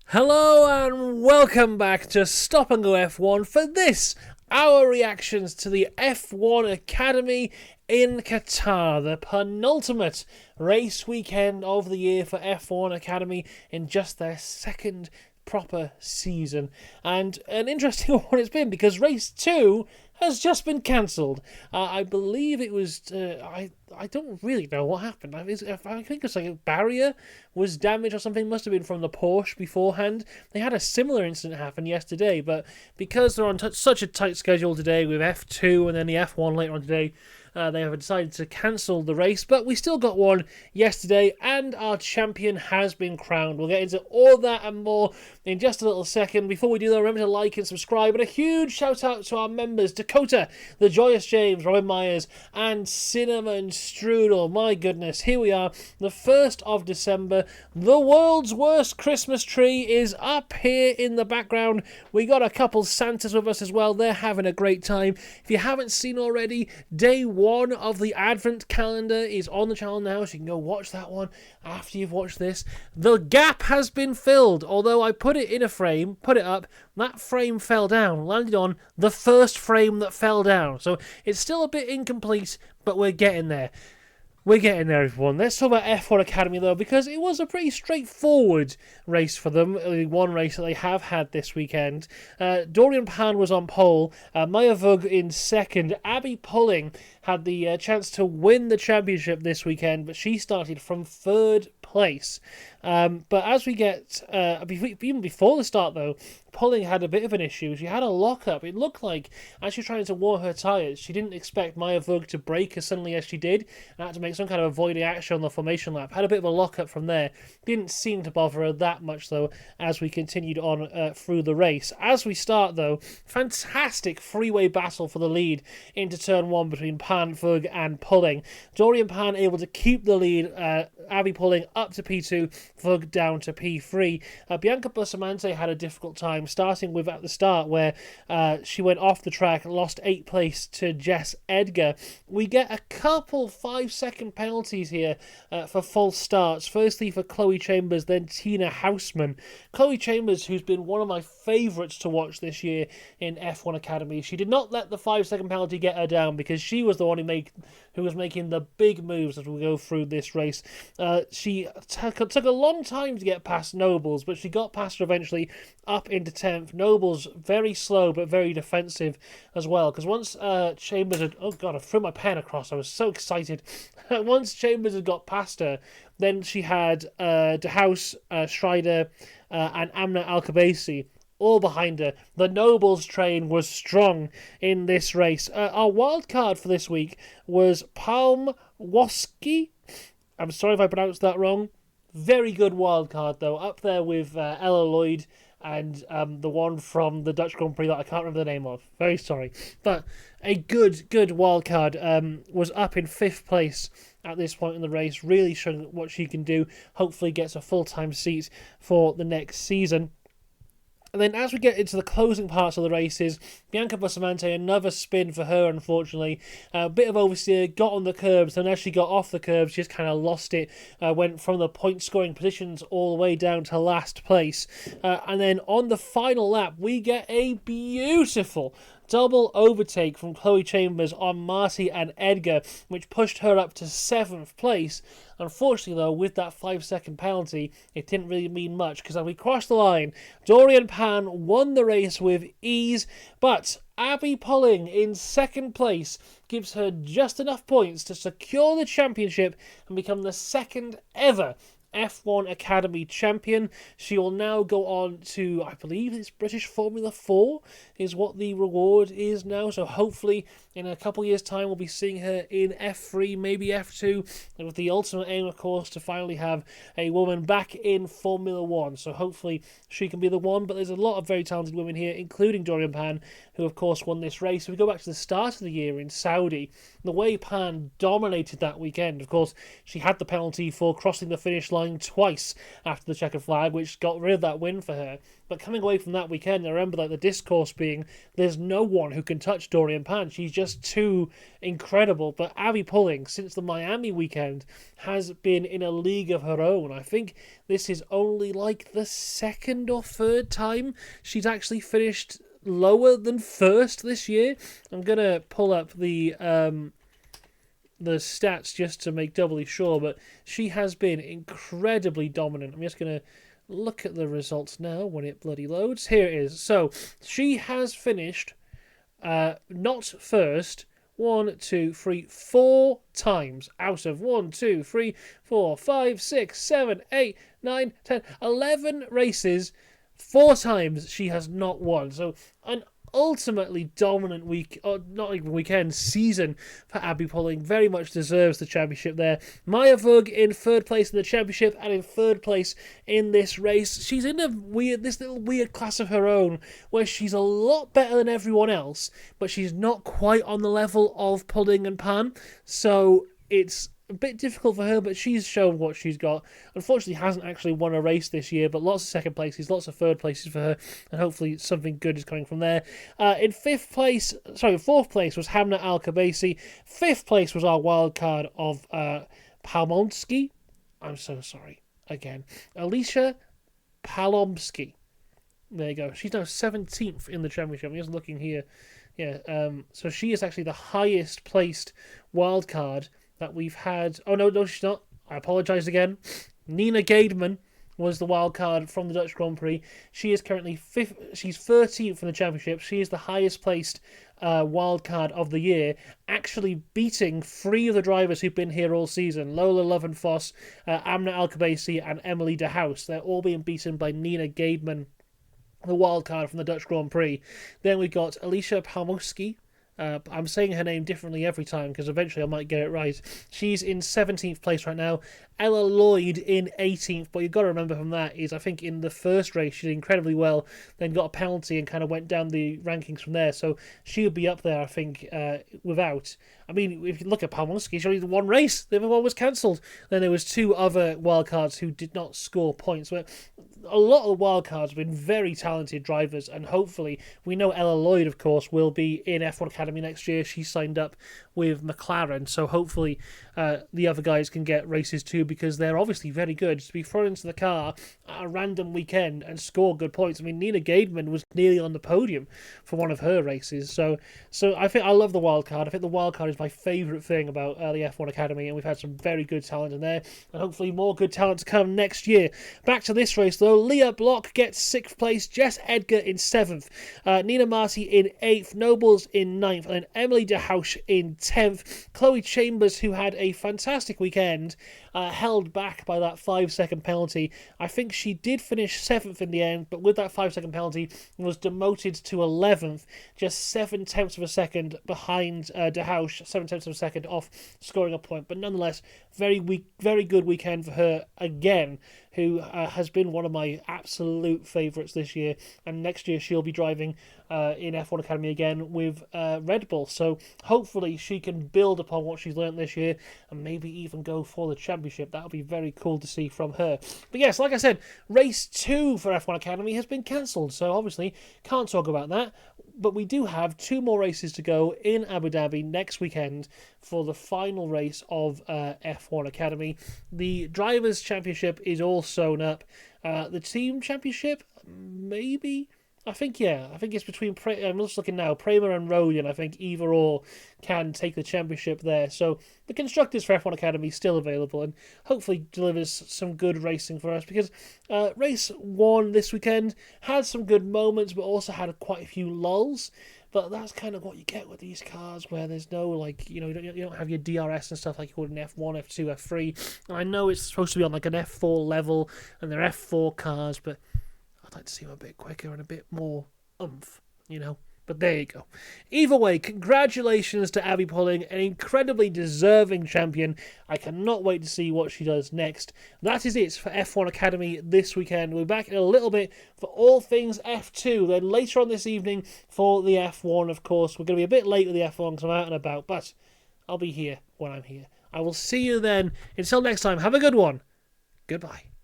Hello and welcome back to Stop and Go F1 for this, our reactions to the F1 Academy in Qatar, the penultimate race weekend of the year for F1 Academy in just their second proper season. And an interesting one it's been because race 2 has just been cancelled. I believe it was. I don't really know what happened. I think it's like a barrier was damaged or something. Must have been from the Porsche beforehand. They had a similar incident happen yesterday, but because they're on such a tight schedule today with F2 and then the F1 later on today, they have decided to cancel the race, but we still got one yesterday, and our champion has been crowned. We'll get into all that and more in just a little second. Before we do that, remember to like and subscribe, and a huge shout out to our members, Dakota, The Joyous James, Robin Myers, and Cinnamon Strudel. My goodness, here we are, the 1st of December. The world's worst Christmas tree is up here in the background. We got a couple Santas with us as well. They're having a great time. If you haven't seen already, day 1 of the Advent calendar is on the channel now, so you can go watch that one after you've watched this. The gap has been filled, although I put it in a frame, put it up, that frame fell down, landed on the first frame that fell down. So it's still a bit incomplete, but we're getting there. We're getting there, everyone. Let's talk about F1 Academy, though, because it was a pretty straightforward race for them. One race that they have had this weekend. Dorian Pan was on pole. Maya Vug in second. Abby Pulling had the chance to win the championship this weekend, but she started from third place. But as we get, even before the start, though, Pulling had a bit of an issue. She had a lock-up. It looked like, as she was trying to warm her tyres, she didn't expect Maya Vug to brake as suddenly as she did, and had to make some kind of avoiding action on the formation lap. Had a bit of a lock-up from there. Didn't seem to bother her that much, though, as we continued on through the race. As we start, though, fantastic freeway battle for the lead into turn 1 between Pan, Vug, and Pulling. Dorian Pan able to keep the lead, Abby Pulling up to P2, Vug down to P3. Bianca Bustamante had a difficult time, starting with at the start where she went off the track, lost 8th place to Jess Edgar. We get a couple 5-second penalties here for false starts. Firstly for Chloe Chambers, then Tina Houseman. Chloe Chambers, who's been one of my favourites to watch this year in F1 Academy, she did not let the 5-second penalty get her down because she was the one who was making the big moves as we go through this race. She took a long time to get past Nobles, but she got past her eventually up into 10th. Nobles very slow but very defensive as well, because once Chambers had... Oh god, I threw my pen across, I was so excited. Once Chambers had got past her, then she had De House, Schreider, and Amna Alkabasi all behind her. The Nobles train was strong in this race. Our wild card for this week was Palm Woski. I'm sorry if I pronounced that wrong. Very good wild card, though. Up there with Ella Lloyd and the one from the Dutch Grand Prix that I can't remember the name of. Very sorry. But a good wild card. Was up in 5th place at this point in the race. Really showing what she can do. Hopefully gets a full-time seat for the next season. And then as we get into the closing parts of the races, Bianca Bustamante, another spin for her, unfortunately. A bit of oversteer, got on the curbs, and as she got off the curbs, she just kind of lost it. Went from the point-scoring positions all the way down to last place. And then on the final lap, we get a beautiful double overtake from Chloe Chambers on Marty and Edgar, which pushed her up to 7th place. Unfortunately, though, with that 5-second penalty, it didn't really mean much, because as we crossed the line, Dorian Pan won the race with ease, but Abby Pulling in 2nd place gives her just enough points to secure the championship and become the 2nd ever F1 Academy champion. She will now go on to, I believe it's British Formula 4 is what the reward is now. So hopefully in a couple years' time we'll be seeing her in F3, maybe F2, and with the ultimate aim, of course, to finally have a woman back in Formula 1. So hopefully she can be the one, but there's a lot of very talented women here, including Dorian Pan, who of course won this race. If we go back to the start of the year in Saudi, the way Pan dominated that weekend, of course, she had the penalty for crossing the finish line qualifying twice after the checkered flag, which got rid of that win for her. But coming away from that weekend, I remember like the discourse being, there's no one who can touch Dorian Pan. She's just too incredible. But Abby Pulling, since the Miami weekend, has been in a league of her own. I think this is only like the second or third time she's actually finished lower than first this year. I'm going to pull up the stats just to make doubly sure, but she has been incredibly dominant. I'm just going to look at the results now when it bloody loads. Here it is. So she has finished not first 4 times out of 11 races. 4 times she has not won. So an ultimately dominant week, or not even weekend, season for Abby Pulling. Very much deserves the championship there. Maya Vug in third place in the championship and in third place in this race. She's in this little weird class of her own where she's a lot better than everyone else, but she's not quite on the level of Pulling and Pan. So it's a bit difficult for her, but she's shown what she's got. Unfortunately, hasn't actually won a race this year, but lots of second places, lots of third places for her, and hopefully something good is coming from there. In fourth place was Hamna Al-Kabasi. Fifth place was our wild card of Palmonsky. I'm so sorry. Again, Alicia Palomsky. There you go. She's now 17th in the championship. I'm just looking here. Yeah. So she is actually the highest placed wild card that we've had. Oh, no, she's not. I apologise again. Nina Gademan was the wild card from the Dutch Grand Prix. She is currently she's 13th in the championship. She is the highest placed wild card of the year, actually beating 3 of the drivers who've been here all season: Lola Lovenfoss, Amna Al-Kabasi, and Emily de House. They're all being beaten by Nina Gademan, the wild card from the Dutch Grand Prix. Then we got Alicia Palmowski. I'm saying her name differently every time because eventually I might get it right. She's in 17th place right now. Ella Lloyd in 18th, but you've got to remember from that is I think in the first race she did incredibly well, then got a penalty and kind of went down the rankings from there, so she would be up there I think without. I mean, if you look at Palmowski, she only did 1 race, the other one was cancelled. Then there was 2 other wildcards who did not score points. But a lot of the wildcards have been very talented drivers, and hopefully, we know Ella Lloyd, of course, will be in F1 Academy next year. She signed up with McLaren, so hopefully the other guys can get races too, because they're obviously very good. To be thrown into the car at a random weekend and score good points. I mean, Nina Gademan was nearly on the podium for one of her races. So I think I love the wildcard. I think the wildcard is my favourite thing about the F1 Academy, and we've had some very good talent in there, and hopefully more good talent to come next year. Back to this race though, Leah Block gets 6th place, Jess Edgar in 7th, Nina Marty in 8th, Nobles in 9th, and then Emily de House in 10th. Chloe Chambers, who had a fantastic weekend, held back by that 5-second penalty. I think she did finish 7th in the end, but with that 5-second penalty was demoted to 11th, just 7/10 of a second behind de House, 7/10 of a second off scoring a point. But nonetheless, very good weekend for her again, who has been one of my absolute favourites this year, and next year she'll be driving in F1 Academy again with Red Bull, so hopefully she can build upon what she's learnt this year and maybe even go for the championship. That would be very cool to see from her. But yes, like I said, race 2 for F1 Academy has been cancelled, so obviously can't talk about that. But we do have 2 more races to go in Abu Dhabi next weekend for the final race of F1 Academy. The Drivers' Championship is all sewn up. The Team Championship, maybe? I think it's between, I'm just looking now, Prema and Rodian. I think either or can take the championship there. So the Constructors for F1 Academy is still available and hopefully delivers some good racing for us, because race 1 this weekend had some good moments but also had quite a few lulls. But that's kind of what you get with these cars, where there's no, like, you don't have your DRS and stuff like you would in F1, F2, F3. And I know it's supposed to be on like an F4 level and they're F4 cars, but I'd like to see them a bit quicker and a bit more oomph, But there you go. Either way, congratulations to Abby Pulling, an incredibly deserving champion. I cannot wait to see what she does next. That is it for F1 Academy this weekend. We'll be back in a little bit for all things F2. Then later on this evening for the F1, of course. We're going to be a bit late with the F1 because I'm out and about, but I'll be here when I'm here. I will see you then. Until next time, have a good one. Goodbye.